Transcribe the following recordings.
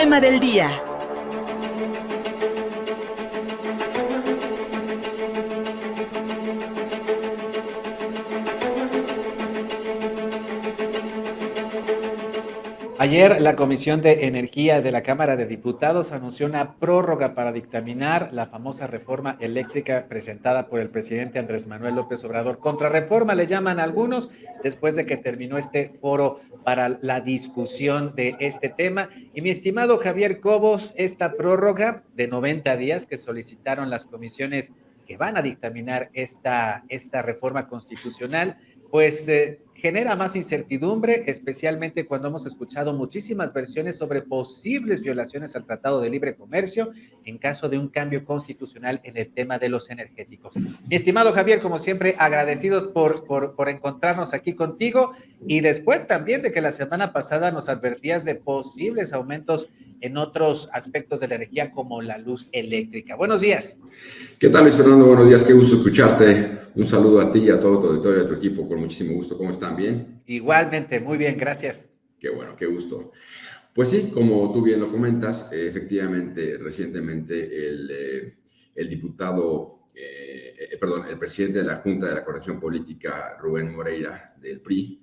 tema del día. Ayer, la Comisión de Energía de la Cámara de Diputados anunció una prórroga para dictaminar la famosa reforma eléctrica presentada por el presidente Andrés Manuel López Obrador. Contrarreforma le llaman algunos, después de que terminó este foro para la discusión de este tema. Y mi estimado Javier Cobos, esta prórroga de 90 días que solicitaron las comisiones que van a dictaminar esta reforma constitucional, pues genera más incertidumbre, especialmente cuando hemos escuchado muchísimas versiones sobre posibles violaciones al Tratado de Libre Comercio en caso de un cambio constitucional en el tema de los energéticos. Mi estimado Javier, como siempre, agradecidos por encontrarnos aquí contigo y después también de que la semana pasada nos advertías de posibles aumentos en otros aspectos de la energía como la luz eléctrica. Buenos días. ¿Qué tal, Luis Fernando? Buenos días, qué gusto escucharte. Un saludo a ti y a todo tu auditorio, a tu equipo, con muchísimo gusto. ¿Cómo están? ¿Bien? Igualmente, muy bien, gracias. Qué bueno, qué gusto. Pues sí, como tú bien lo comentas, efectivamente, recientemente el diputado, el presidente de la Junta de la Coordinación Política, Rubén Moreira, del PRI,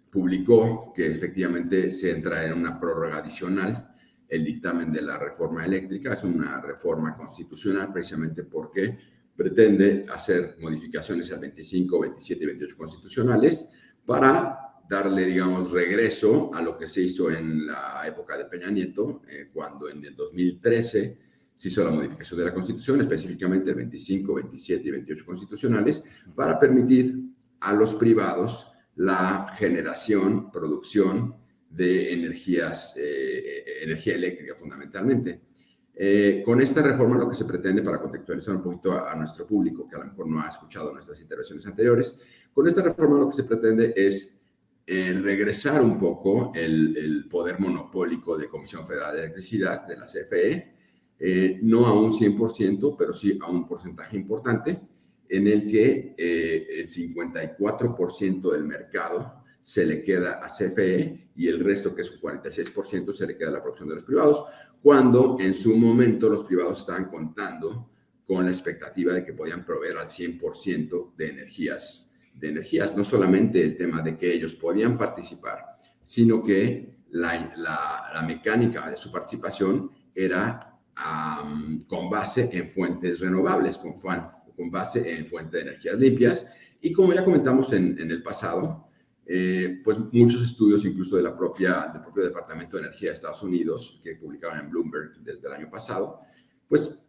publicó que efectivamente se entra en una prórroga adicional el dictamen de la reforma eléctrica. Es una reforma constitucional precisamente porque pretende hacer modificaciones al 25, 27 y 28 constitucionales para darle, digamos, regreso a lo que se hizo en la época de Peña Nieto, cuando en el 2013 se hizo la modificación de la Constitución, específicamente el 25, 27 y 28 constitucionales, para permitir a los privados la generación, producción de energía eléctrica fundamentalmente. Con esta reforma lo que se pretende, para contextualizar un poquito a nuestro público que a lo mejor no ha escuchado nuestras intervenciones anteriores, con esta reforma lo que se pretende es regresar un poco el poder monopólico de Comisión Federal de Electricidad, de la CFE, no a un 100%, pero sí a un porcentaje importante, en el que el 54% del mercado se le queda a CFE y el resto, que es un 46%, se le queda a la producción de los privados, cuando en su momento los privados estaban contando con la expectativa de que podían proveer al 100% de energías. No solamente el tema de que ellos podían participar, sino que la mecánica de su participación era con base en fuentes renovables, con base en fuentes de energías limpias. Y como ya comentamos en el pasado, pues muchos estudios, incluso del propio Departamento de Energía de Estados Unidos, que publicaban en Bloomberg desde el año pasado, pues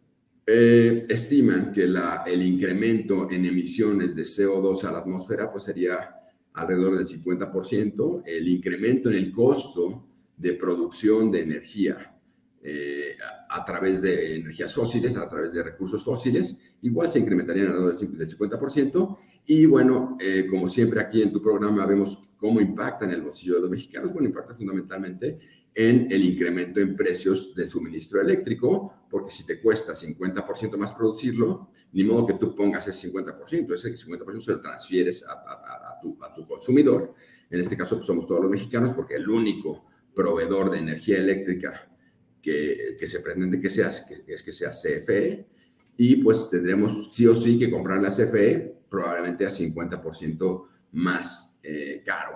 estiman que el incremento en emisiones de CO2 a la atmósfera pues sería alrededor del 50%, el incremento en el costo de producción de energía a través de energías fósiles, a través de recursos fósiles, igual se incrementarían alrededor del 50%. Y bueno, como siempre aquí en tu programa vemos cómo impacta en el bolsillo de los mexicanos. Bueno, impacta fundamentalmente en el incremento en precios del suministro eléctrico, porque si te cuesta 50% más producirlo, ni modo que tú pongas ese 50%, ese 50% se lo transfieres a tu consumidor. En este caso pues somos todos los mexicanos, porque el único proveedor de energía eléctrica que se pretende que sea CFE, y pues tendremos sí o sí que comprar la CFE probablemente a 50% más caro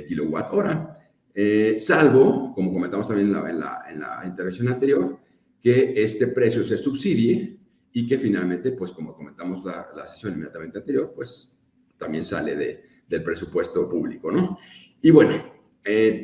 kilowatt hora, salvo, como comentamos también en la intervención anterior, que este precio se subsidie y que finalmente, pues como comentamos la sesión inmediatamente anterior, pues también sale del presupuesto público, ¿no? Y bueno,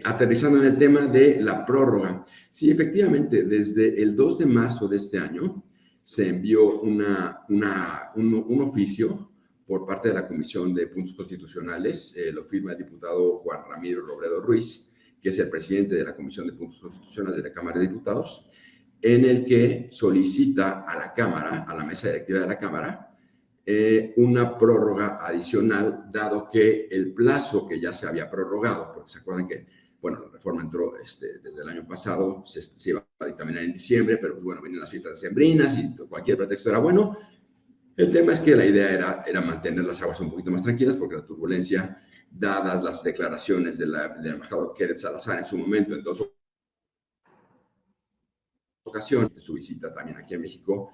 aterrizando en el tema de la prórroga, sí, efectivamente, desde el 2 de marzo de este año se envió un oficio por parte de la Comisión de Puntos Constitucionales, lo firma el diputado Juan Ramiro Robledo Ruiz, que es el presidente de la Comisión de Puntos Constitucionales de la Cámara de Diputados, en el que solicita a la Cámara, a la mesa directiva de la Cámara, una prórroga adicional, dado que el plazo que ya se había prorrogado, porque se acuerdan que, bueno, la reforma entró desde el año pasado, se iba a dictaminar en diciembre, pero bueno, vienen las fiestas decembrinas y cualquier pretexto era bueno. El tema es que la idea era mantener las aguas un poquito más tranquilas, porque la turbulencia dadas las declaraciones del embajador Kenneth Salazar en su momento, en 2 ocasiones, en su visita también aquí en México,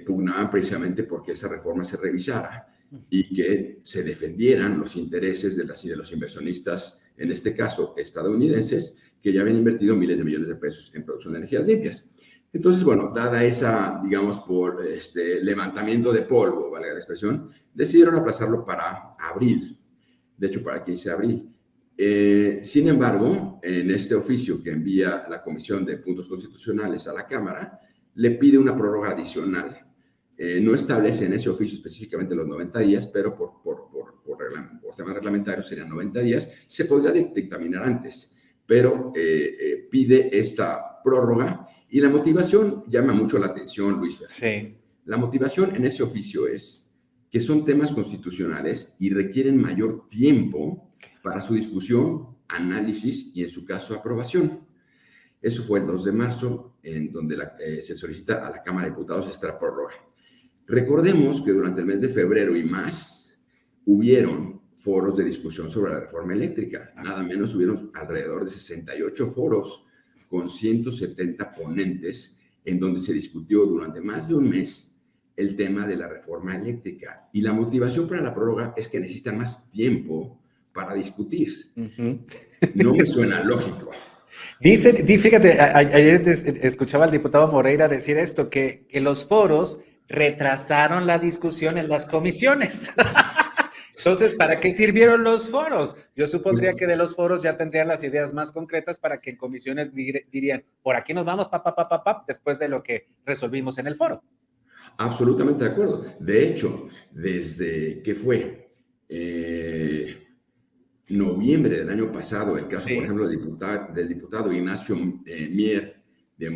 pugnaban precisamente porque esa reforma se revisara y que se defendieran los intereses de los inversionistas, en este caso estadounidenses, que ya habían invertido miles de millones de pesos en producción de energías limpias. Entonces, dada esa, digamos, por levantamiento de polvo, valga la expresión, decidieron aplazarlo para abril. De hecho, para 15 de abril. Sin embargo, en este oficio que envía la Comisión de Puntos Constitucionales a la Cámara, le pide una prórroga adicional. No establece en ese oficio específicamente los 90 días, pero por temas reglamentarios serían 90 días. Se podría dictaminar antes, pero pide esta prórroga y la motivación llama mucho la atención, Luis Fer. Sí. La motivación en ese oficio es que son temas constitucionales y requieren mayor tiempo para su discusión, análisis y, en su caso, aprobación. Eso fue el 2 de marzo, en donde se solicita a la Cámara de Diputados esta prórroga. Recordemos que durante el mes de febrero y más hubieron foros de discusión sobre la reforma eléctrica. Nada menos hubieron alrededor de 68 foros con 170 ponentes, en donde se discutió durante más de un mes el tema de la reforma eléctrica. Y la motivación para la prórroga es que necesitan más tiempo para discutir. No me suena lógico. Fíjate, ayer escuchaba al diputado Moreira decir esto, que los foros retrasaron la discusión en las comisiones. Entonces, ¿para qué sirvieron los foros? Yo supondría que de los foros ya tendrían las ideas más concretas para que en comisiones dirían, por aquí nos vamos, después de lo que resolvimos en el foro. Absolutamente de acuerdo. De hecho, desde que fue noviembre del año pasado, el caso, por ejemplo, del diputado Ignacio Mier de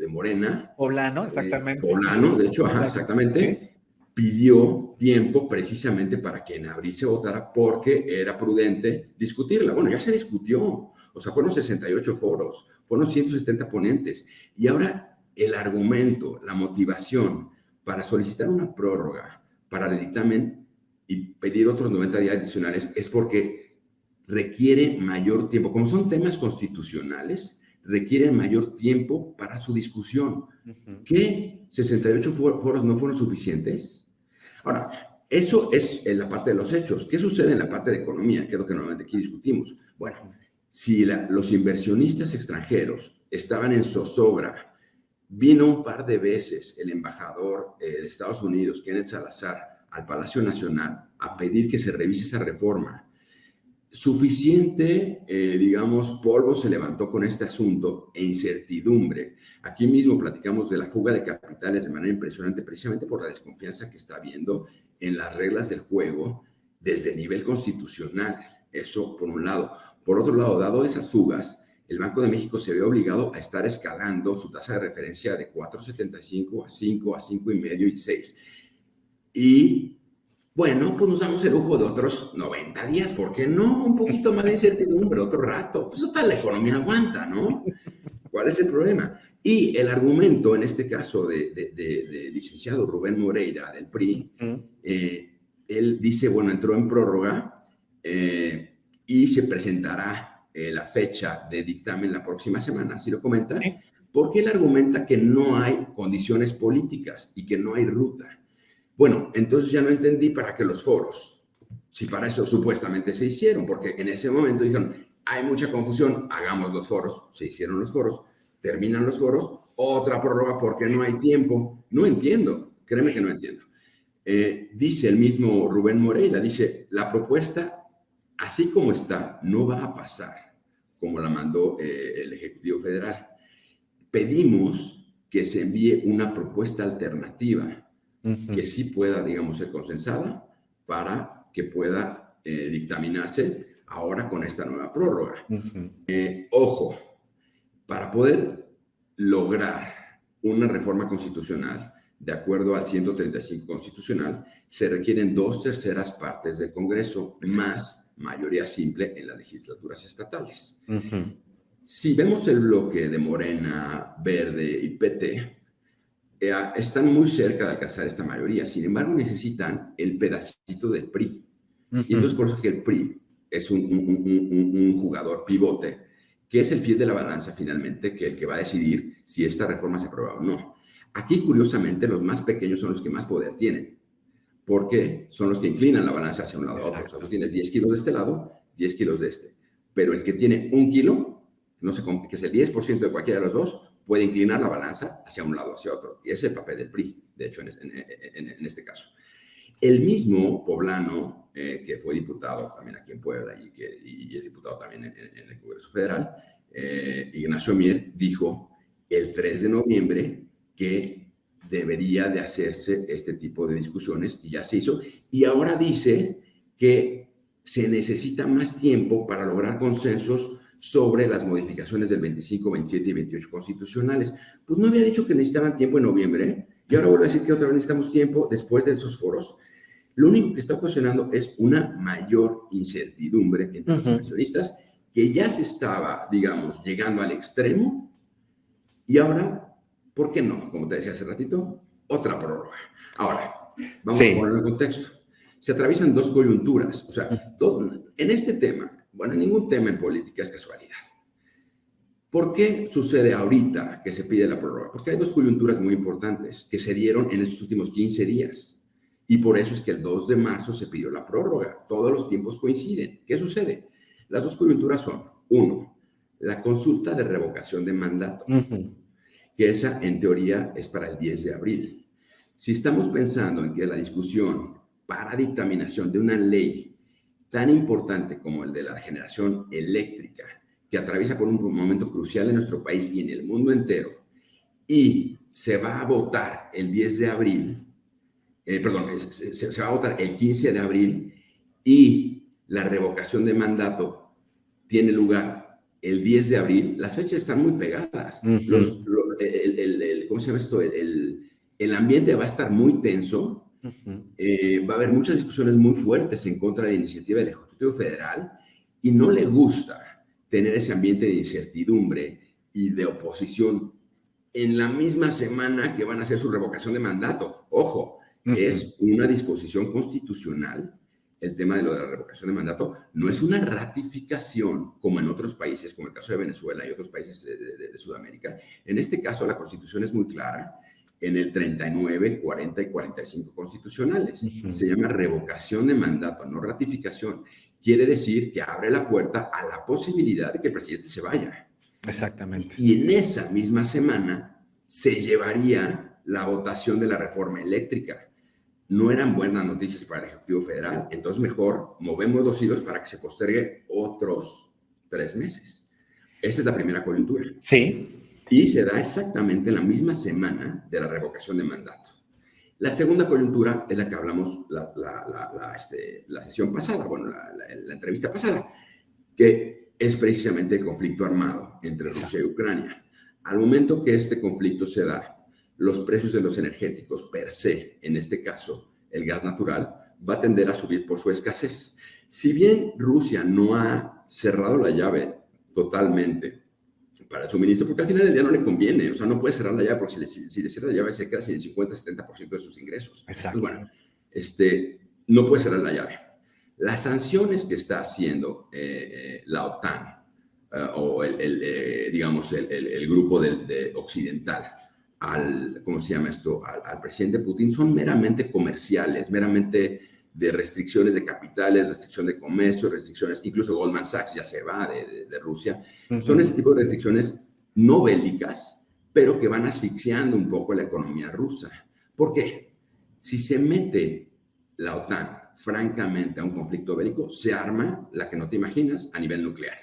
Morena. Poblano, exactamente. Poblano, de hecho, exactamente. ¿Sí? Pidió tiempo precisamente para que en abril se votara porque era prudente discutirla. Bueno, ya se discutió. O sea, fueron 68 foros, fueron 170 ponentes. Y ahora el argumento, la motivación para solicitar una prórroga para el dictamen y pedir otros 90 días adicionales es porque requiere mayor tiempo. Como son temas constitucionales, requieren mayor tiempo para su discusión. ¿Qué? ¿68 foros no fueron suficientes? Ahora, eso es en la parte de los hechos. ¿Qué sucede en la parte de economía? Que es lo que normalmente aquí discutimos. Bueno, si los inversionistas extranjeros estaban en zozobra, vino un par de veces el embajador de Estados Unidos, Kenneth Salazar, al Palacio Nacional a pedir que se revise esa reforma. Suficiente, polvo se levantó con este asunto e incertidumbre. Aquí mismo platicamos de la fuga de capitales de manera impresionante, precisamente por la desconfianza que está habiendo en las reglas del juego desde el nivel constitucional. Eso por un lado. Por otro lado, dado esas fugas, el Banco de México se ve obligado a estar escalando su tasa de referencia de 4.75 a 5, a 5.5 y 6. Y bueno, pues nos damos el lujo de otros 90 días, ¿por qué no? Un poquito más de incertidumbre, otro rato. Pues total, la economía aguanta, ¿no? ¿Cuál es el problema? Y el argumento, en este caso, de licenciado Rubén Moreira, del PRI, él dice, entró en prórroga y se presentará la fecha de dictamen la próxima semana, ¿sí lo comenta? ¿Sí? Porque él argumenta que no hay condiciones políticas y que no hay ruta. Bueno, entonces ya no entendí para qué los foros, si para eso supuestamente se hicieron, porque en ese momento dijeron, hay mucha confusión, hagamos los foros, se hicieron los foros, terminan los foros, otra prórroga porque no hay tiempo. No entiendo, créeme que no entiendo. Dice el mismo Rubén Moreira, dice, la propuesta, así como está, no va a pasar, como la mandó el Ejecutivo Federal. Pedimos que se envíe una propuesta alternativa que sí pueda, ser consensada para que pueda dictaminarse ahora con esta nueva prórroga. Ojo, para poder lograr una reforma constitucional, de acuerdo al 135 constitucional, se requieren 2/3 partes del Congreso, más mayoría simple en las legislaturas estatales. Si vemos el bloque de Morena, Verde y PT, están muy cerca de alcanzar esta mayoría. Sin embargo, necesitan el pedacito del PRI. Y entonces por eso es que el PRI es un jugador pivote, que es el fiel de la balanza finalmente, que el que va a decidir si esta reforma se aprueba o no. Aquí, curiosamente, los más pequeños son los que más poder tienen, porque son los que inclinan la balanza hacia un lado a otro. O sea, tú tienes 10 kilos de este lado, 10 kilos de este. Pero el que tiene 1 kilo, no sé, que es el 10% de cualquiera de los dos, puede inclinar la balanza hacia un lado o hacia otro. Y ese es el papel del PRI, de hecho, en este caso. El mismo poblano, que fue diputado también aquí en Puebla y es diputado también en el Congreso Federal, Ignacio Mier, dijo el 3 de noviembre que debería de hacerse este tipo de discusiones y ya se hizo. Y ahora dice que se necesita más tiempo para lograr consensos sobre las modificaciones del 25, 27 y 28 constitucionales. Pues no había dicho que necesitaban tiempo en noviembre, y ahora vuelvo a decir que otra vez necesitamos tiempo después de esos foros. Lo único que está ocasionando es una mayor incertidumbre entre los inversionistas, que ya se estaba, digamos, llegando al extremo, y ahora, ¿por qué no? Como te decía hace ratito, otra prórroga. Ahora, vamos a ponerlo en contexto. Se atraviesan dos coyunturas. O sea, en este tema, bueno, en ningún tema en política es casualidad. ¿Por qué sucede ahorita que se pide la prórroga? Porque hay dos coyunturas muy importantes que se dieron en estos últimos 15 días. Y por eso es que el 2 de marzo se pidió la prórroga. Todos los tiempos coinciden. ¿Qué sucede? Las dos coyunturas son, uno, la consulta de revocación de mandato, que esa en teoría es para el 10 de abril. Si estamos pensando en que la discusión para dictaminación de una ley tan importante como el de la generación eléctrica, que atraviesa por un momento crucial en nuestro país y en el mundo entero, y se va a votar el 10 de abril, se va a votar el 15 de abril, y la revocación de mandato tiene lugar el 10 de abril, las fechas están muy pegadas. ¿Cómo se llama esto? El ambiente va a estar muy tenso. Va a haber muchas discusiones muy fuertes en contra de la iniciativa del Ejecutivo Federal, y no le gusta tener ese ambiente de incertidumbre y de oposición en la misma semana que van a hacer su revocación de mandato. Ojo, es una disposición constitucional. El tema de lo de la revocación de mandato no es una ratificación como en otros países, como el caso de Venezuela y otros países de Sudamérica. En este caso, la Constitución es muy clara en el 39, 40 y 45 constitucionales. Se llama revocación de mandato, no ratificación. Quiere decir que abre la puerta a la posibilidad de que el presidente se vaya. Exactamente. Y en esa misma semana se llevaría la votación de la reforma eléctrica. No eran buenas noticias para el Ejecutivo Federal, entonces mejor movemos los hilos para que se postergue otros 3 meses. Esa es la primera coyuntura. Sí. Y se da exactamente en la misma semana de la revocación de mandato. La segunda coyuntura es la que hablamos la sesión pasada, bueno, la entrevista pasada, que es precisamente el conflicto armado entre Rusia y Ucrania. Al momento que este conflicto se da, los precios de los energéticos per se, en este caso el gas natural, va a tender a subir por su escasez. Si bien Rusia no ha cerrado la llave totalmente para el suministro, porque al final del día no le conviene, o sea, no puede cerrar la llave porque si le cierra la llave se queda sin el 50-70% de sus ingresos. Exacto. Entonces, bueno, no puede cerrar la llave. Las sanciones que está haciendo la OTAN o digamos el grupo occidental ¿cómo se llama esto? Al presidente Putin son meramente comerciales, meramente de restricciones de capitales, restricción de comercio, restricciones, incluso Goldman Sachs ya se va de Rusia. Son ese tipo de restricciones no bélicas, pero que van asfixiando un poco la economía rusa. ¿Por qué? Si se mete la OTAN francamente a un conflicto bélico, se arma la que no te imaginas a nivel nuclear.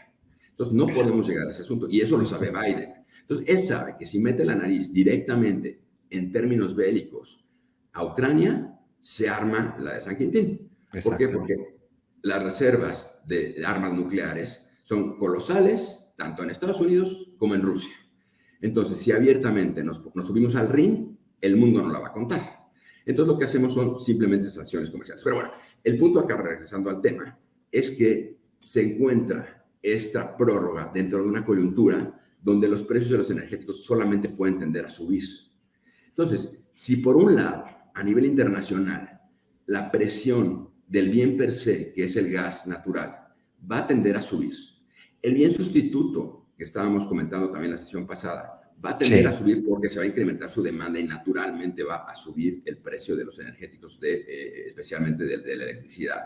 Entonces no podemos llegar a ese asunto, y eso lo sabe Biden. Entonces él sabe que si mete la nariz directamente en términos bélicos a Ucrania, se arma la de San Quintín. ¿Por qué? Porque las reservas de armas nucleares son colosales, tanto en Estados Unidos como en Rusia. Entonces, si abiertamente nos subimos al ring, el mundo no la va a contar. Entonces, lo que hacemos son simplemente sanciones comerciales. Pero bueno, el punto acá, regresando al tema, es que se encuentra esta prórroga dentro de una coyuntura donde los precios de los energéticos solamente pueden tender a subir. Entonces, si por un lado, a nivel internacional, la presión del bien per se, que es el gas natural, va a tender a subir. El bien sustituto, que estábamos comentando también en la sesión pasada, va a tender a Sí, subir porque se va a incrementar su demanda y naturalmente va a subir el precio de los energéticos, especialmente de la electricidad.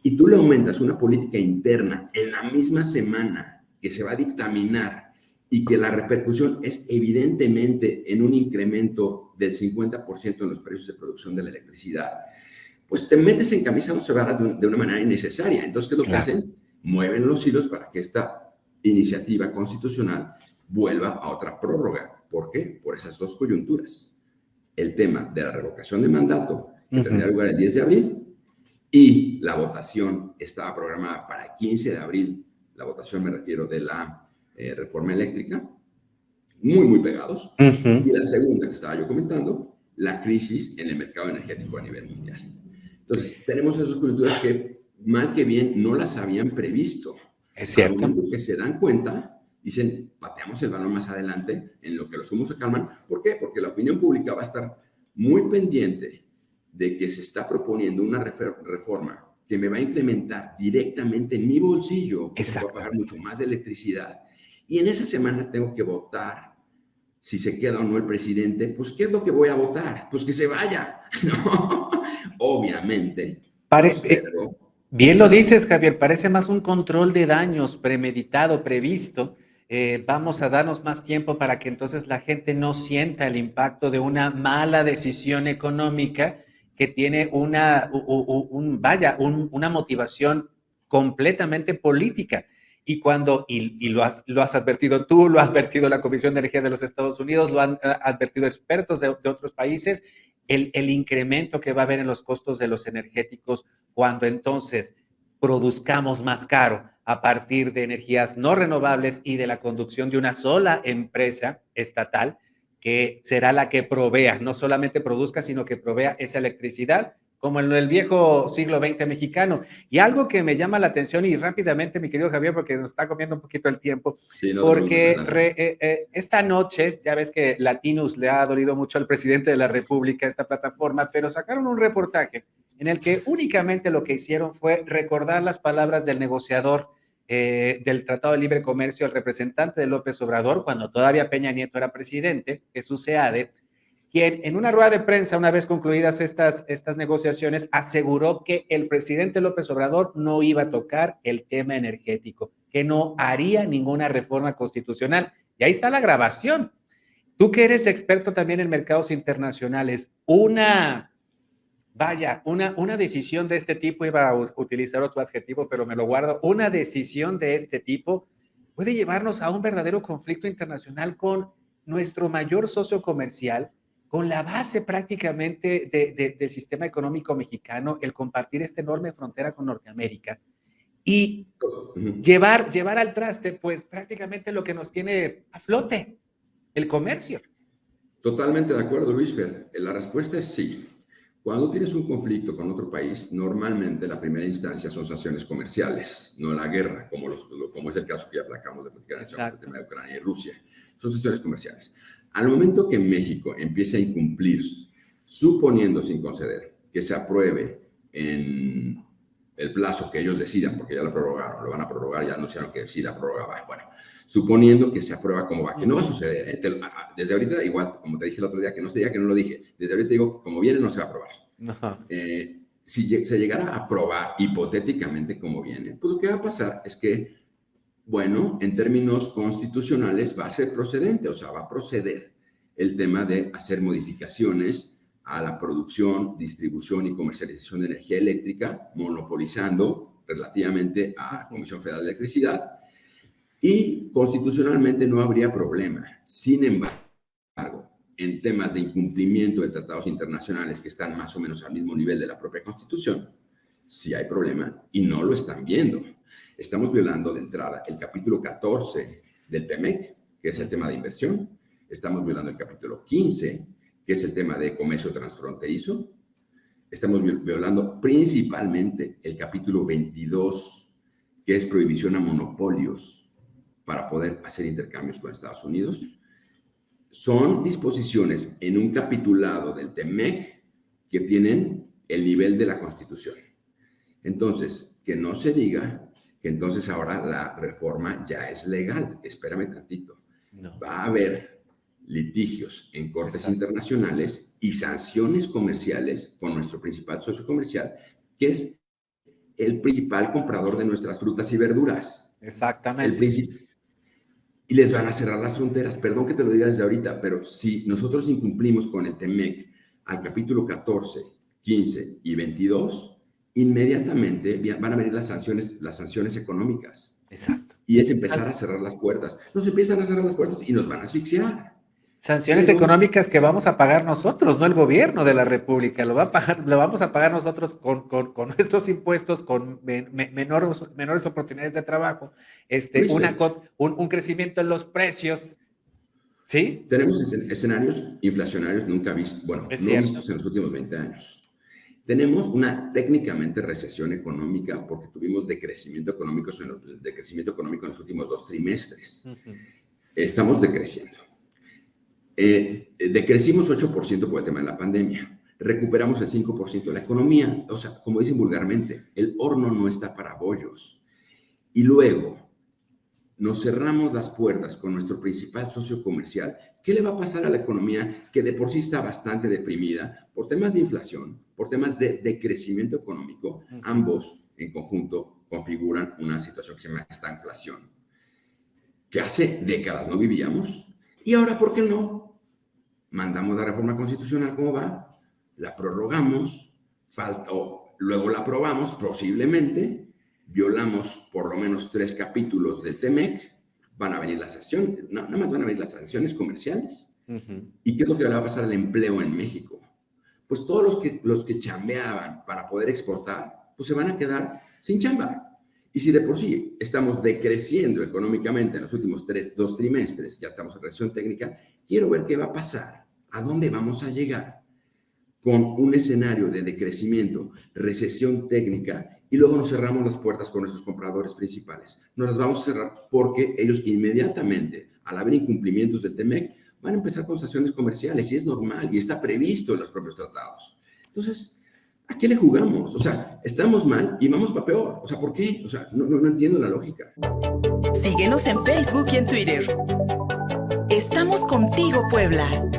Y tú le aumentas una política interna en la misma semana que se va a dictaminar y que la repercusión es evidentemente en un incremento del 50% en los precios de producción de la electricidad, pues te metes en camisa once varas de una manera innecesaria. Entonces, ¿qué es lo que claro. hacen? Mueven los hilos para que esta iniciativa constitucional vuelva a otra prórroga. ¿Por qué? Por esas dos coyunturas. El tema de la revocación de mandato, que tendría Ujú. lugar el 10 de abril, y la votación estaba programada para el 15 de abril. La votación me refiero de la reforma eléctrica, muy, muy pegados. Y Ujú. la segunda que estaba yo comentando, la crisis en el mercado energético a nivel mundial. Entonces, tenemos esas coyunturas que, mal que bien, no las habían previsto. Es Al cierto. momento que se dan cuenta, dicen, pateamos el balón más adelante, en lo que los humos se calman. ¿Por qué? Porque la opinión pública va a estar muy pendiente de que se está proponiendo una reforma que me va a incrementar directamente en mi bolsillo, porque voy a pagar mucho Exactamente. más de electricidad. Y en esa semana tengo que votar si se queda o no el presidente. Pues, ¿qué es lo que voy a votar? Pues que se vaya, ¿no? Obviamente, Pare- eh, postergo. Bien lo Perdón. dices, Javier, parece más un control de daños premeditado, previsto. Vamos a darnos más tiempo para que entonces la gente no sienta el impacto de una mala decisión económica que tiene una motivación completamente política. Y lo has advertido tú, lo ha advertido la Comisión de Energía de los Estados Unidos, lo han advertido expertos de otros países, el incremento que va a haber en los costos de los energéticos cuando entonces produzcamos más caro a partir de energías no renovables y de la conducción de una sola empresa estatal que será la que provea, no solamente produzca, sino que provea esa electricidad, como en el viejo siglo XX mexicano. Y algo que me llama la atención y rápidamente, mi querido Javier, porque nos está comiendo un poquito el tiempo, Sí, no te preocupes, porque adelante. esta noche, ya ves que Latinus le ha dolido mucho al presidente de la República esta plataforma, pero sacaron un reportaje en el que únicamente lo que hicieron fue recordar las palabras del negociador del Tratado de Libre Comercio, el representante de López Obrador, cuando todavía Peña Nieto era presidente, Jesús Seade, quien en una rueda de prensa, una vez concluidas estas negociaciones, aseguró que el presidente López Obrador no iba a tocar el tema energético, que no haría ninguna reforma constitucional. Y ahí está la grabación. Tú que eres experto también en mercados internacionales, una decisión de este tipo, iba a utilizar otro adjetivo, pero me lo guardo, una decisión de este tipo puede llevarnos a un verdadero conflicto internacional con nuestro mayor socio comercial, con la base prácticamente del sistema económico mexicano, el compartir esta enorme frontera con Norteamérica y Uh-huh. llevar al traste, pues prácticamente lo que nos tiene a flote, el comercio. Totalmente de acuerdo, Luis Fer. La respuesta es sí. Cuando tienes un conflicto con otro país, normalmente la primera instancia son sanciones comerciales, no la guerra, como es el caso que ya acabamos de platicar en el Exacto. tema de Ucrania y Rusia. Son sanciones comerciales. Al momento que México empiece a incumplir, suponiendo sin conceder que se apruebe en el plazo que ellos decidan, porque ya lo prorrogaron, lo van a prorrogar, ya anunciaron que sí la prórroga va. Bueno, suponiendo que se aprueba como va, que no va a suceder, ¿eh? Desde ahorita, igual, como te dije el otro día, que no se diga que no lo dije, desde ahorita digo que como viene no se va a aprobar. No. Si se llegara a aprobar hipotéticamente como viene, pues lo que va a pasar es que, bueno, en términos constitucionales va a ser procedente, o sea, va a proceder el tema de hacer modificaciones a la producción, distribución y comercialización de energía eléctrica, monopolizando relativamente a Comisión Federal de Electricidad, y constitucionalmente no habría problema. Sin embargo, en temas de incumplimiento de tratados internacionales que están más o menos al mismo nivel de la propia Constitución, sí hay problema y no lo están viendo. Estamos violando de entrada el capítulo 14 del TEMEC, que es el tema de inversión. Estamos violando el capítulo 15, que es el tema de comercio transfronterizo. Estamos violando principalmente el capítulo 22, que es prohibición a monopolios para poder hacer intercambios con Estados Unidos. Son disposiciones en un capitulado del TEMEC que tienen el nivel de la Constitución. Entonces, que no se diga que entonces ahora la reforma ya es legal. Espérame tantito. No, Va a haber litigios en cortes exacto, internacionales y sanciones comerciales con nuestro principal socio comercial, que es el principal comprador de nuestras frutas y verduras. El exactamente. principal. Y les van a cerrar las fronteras. Perdón que te lo diga desde ahorita, pero si nosotros incumplimos con el TEMEC al capítulo 14, 15 y 22, inmediatamente van a venir las sanciones económicas. Exacto. Y es empezar a cerrar las puertas. Nos empiezan a cerrar las puertas y nos van a asfixiar. Sanciones Pero económicas que vamos a pagar nosotros, no el gobierno de la República. Lo vamos a pagar nosotros con nuestros impuestos, con menores oportunidades de trabajo, Luis, un crecimiento en los precios, ¿sí? tenemos escenarios inflacionarios nunca vistos, bueno, Es no cierto. vistos en los últimos 20 años. Tenemos una técnicamente recesión económica porque tuvimos decrecimiento económico en los últimos 2 trimestres. Ujú. Estamos decreciendo. Decrecimos 8% por el tema de la pandemia. Recuperamos el 5% de la economía. O sea, como dicen vulgarmente, el horno no está para bollos. Y luego nos cerramos las puertas con nuestro principal socio comercial. ¿Qué le va a pasar a la economía que de por sí está bastante deprimida por temas de inflación, por temas de decrecimiento económico? Ujú. Ambos en conjunto configuran una situación que se llama estagflación, que hace décadas no vivíamos. Y ahora, ¿por qué no? Mandamos la reforma constitucional, ¿cómo va? La prorrogamos, luego la aprobamos, posiblemente, violamos por lo menos 3 capítulos del TEMEC, van a venir las sanciones, nada más van a venir las sanciones comerciales. Ujú. ¿Y qué es lo que le va a pasar al empleo en México? Pues todos los que chambeaban para poder exportar, pues se van a quedar sin chamba. Y si de por sí estamos decreciendo económicamente en los últimos 2 trimestres, ya estamos en recesión técnica, quiero ver qué va a pasar, a dónde vamos a llegar con un escenario de decrecimiento, recesión técnica, y luego nos cerramos las puertas con nuestros compradores principales. Nos las vamos a cerrar porque ellos inmediatamente, al haber incumplimientos del TEMEC, van a empezar con sanciones comerciales, y es normal, y está previsto en los propios tratados. Entonces, ¿a qué le jugamos? O sea, estamos mal y vamos para peor. O sea, ¿por qué? O sea, no entiendo la lógica. Síguenos en Facebook y en Twitter. Estamos contigo, Puebla.